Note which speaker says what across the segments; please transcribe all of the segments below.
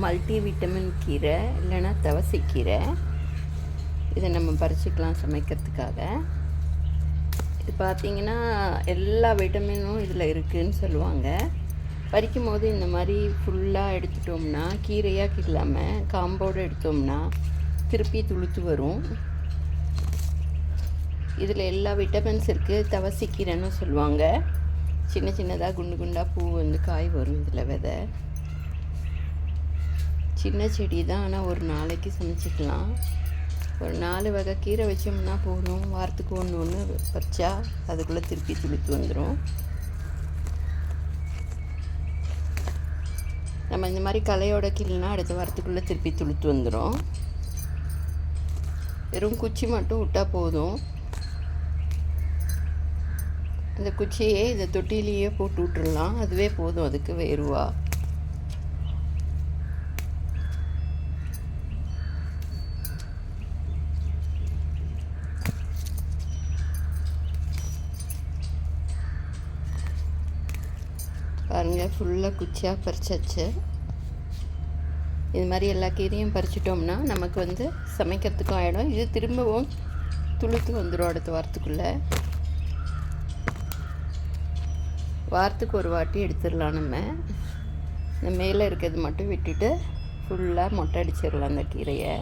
Speaker 1: Multi vitamin கீரை இல்லைன்னா தவசைக்கீரை. இதை நம்ம பறிச்சுக்கலாம் சமைக்கிறதுக்காக. இது பார்த்திங்கன்னா எல்லா விட்டமினும் இதில் இருக்குதுன்னு சொல்லுவாங்க. பறிக்கும் போது இந்த மாதிரி ஃபுல்லாக எடுத்துட்டோம்னா, கீரையாக இல்லாமல் காம்போடு எடுத்தோம்னா திருப்பி துளுத்து வரும். இதில் எல்லா விட்டமின்ஸ் இருக்குது. தவசைக்கீரைன்னு சொல்லுவாங்க. சின்ன சின்னதாக குண்டு குண்டாக பூ வந்து காய் வரும். இதில் விதை சின்ன செடி தான், ஆனால் ஒரு நாளைக்கு சமைச்சிக்கலாம். ஒரு 4 வகை கீரை வச்சோம்னா போதும். வாரத்துக்கு ஒன்று ஒன்று பறிச்சா அதுக்குள்ளே திருப்பி துளுத்து வந்துடும். நம்ம இந்த மாதிரி களையோட கிள்னா அடுத்த வாரத்துக்குள்ளே திருப்பி துளுத்து வந்துடும். வெறும் குச்சி மட்டும் விட்டால் போதும். அந்த குச்சியே இதை தொட்டிலேயே போட்டு விட்டுடலாம். அதுவே போதும் அதுக்கு வேறுவா. பாருங்கள், ஃபுல்லாக குச்சியாக பறிச்சாச்சு. இது மாதிரி எல்லா கீரையும் பறிச்சிட்டோம்னா நமக்கு வந்து சமைக்கிறதுக்கும் ஆகிடும். இது திரும்பவும் துளுத்து வந்துடும் அடுத்த வாரத்துக்குள்ளே. வாரத்துக்கு ஒரு வாட்டி எடுத்துடலாம். நம்ம இந்த மேலே இருக்கிறது மட்டும் விட்டுட்டு ஃபுல்லாக மொட்டை அடிச்சிடலாம் அந்த கீரையை.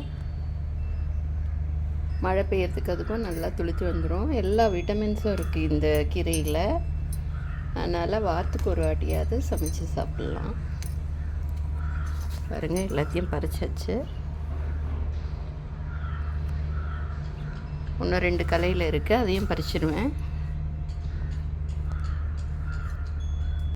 Speaker 1: மழை பெய்யறதுக்கு அதுக்கும் நல்லா துளுத்து வந்துடும். எல்லா விட்டமின்ஸும் இருக்குது இந்த கீரையில். அதனால் வாரத்துக்கு ஒரு வாட்டியாவது சமைச்சு சாப்பிட்லாம். பாருங்கள், எல்லாத்தையும் பறிச்சாச்சு. இன்னும் 2 கலையில் இருக்குது, அதையும் பறிச்சிடுவேன்.